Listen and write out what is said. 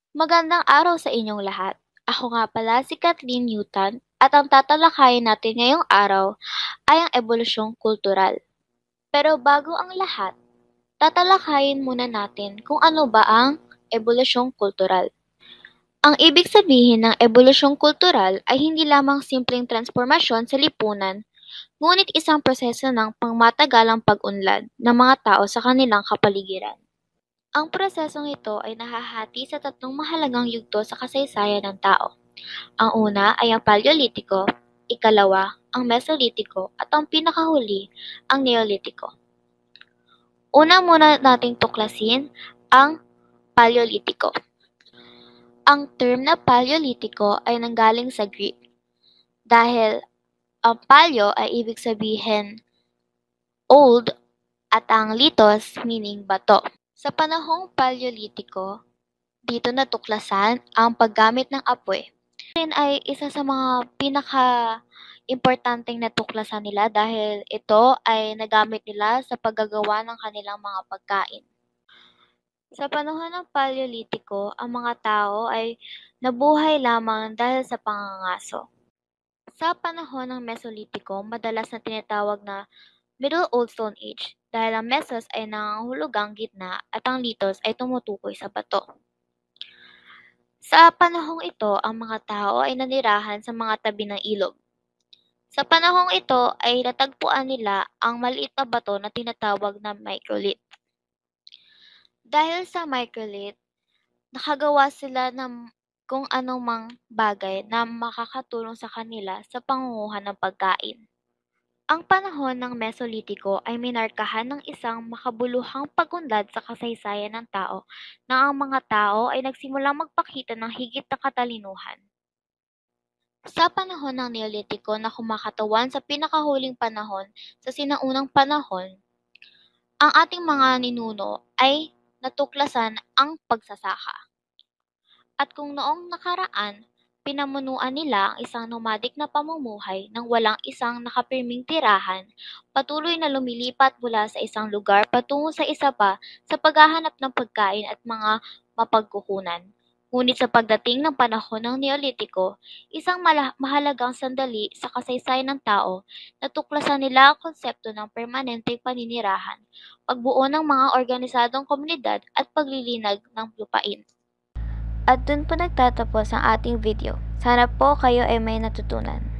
Magandang araw sa inyong lahat. Ako nga pala si Kathleen Newton at ang tatalakayin natin ngayong araw ay ang ebolusyong kultural. Pero bago ang lahat, tatalakayin muna natin kung ano ba ang ebolusyong kultural. Ang ibig sabihin ng ebolusyong kultural ay hindi lamang simpleng transformasyon sa lipunan, ngunit isang proseso ng pangmatagalang pag-unlad ng mga tao sa kanilang kapaligiran. Ang prosesong ito ay nahahati sa tatlong mahalagang yugto sa kasaysayan ng tao. Ang una ay ang Paleolitiko, ikalawa ang Mesolitiko at ang pinakahuli ang Neolitiko. Una muna nating tuklasin ang Paleolitiko. Ang term na Paleolitiko ay nanggaling sa Greek dahil ang paleo ay ibig sabihin old at ang litos meaning bato. Sa panahong Paleolitiko, dito natuklasan ang paggamit ng apoy. Rin ay isa sa mga pinaka-importanteng natuklasan nila dahil ito ay nagamit nila sa paggagawa ng kanilang mga pagkain. Sa panahon ng Paleolitiko, ang mga tao ay nabuhay lamang dahil sa pangangaso. Sa panahon ng Mesolitiko, madalas na tinatawag na Middle Old Stone Age dahil ang Mesos ay nangangahulugang gitna at ang Litos ay tumutukoy sa bato. Sa panahong ito, ang mga tao ay nanirahan sa mga tabi ng ilog. Sa panahong ito ay natagpuan nila ang maliit na bato na tinatawag na microlith. Dahil sa microlith, nakagawa sila ng kung anumang bagay na makakatulong sa kanila sa pangunguha ng pagkain. Ang panahon ng Mesolitiko ay minarkahan ng isang makabuluhang pag-unlad sa kasaysayan ng tao na ang mga tao ay nagsimulang magpakita ng higit na katalinuhan. Sa panahon ng Neolitiko na kumakatawan sa pinakahuling panahon sa sinaunang panahon, ang ating mga ninuno ay natuklasan ang pagsasaka. At kung noong nakaraan, pinamunuan nila ang isang nomadic na pamumuhay nang walang isang nakapirming tirahan, patuloy na lumilipat mula sa isang lugar patungo sa isa pa sa paghahanap ng pagkain at mga mapagkukunan. Ngunit sa pagdating ng panahon ng Neolitiko, isang mahalagang sandali sa kasaysayan ng tao, natuklasan nila ang konsepto ng permanenteng paninirahan, pagbuo ng mga organisadong komunidad at paglilinag ng lupain. At dun po nagtatapos ang ating video. Sana po kayo ay may natutunan.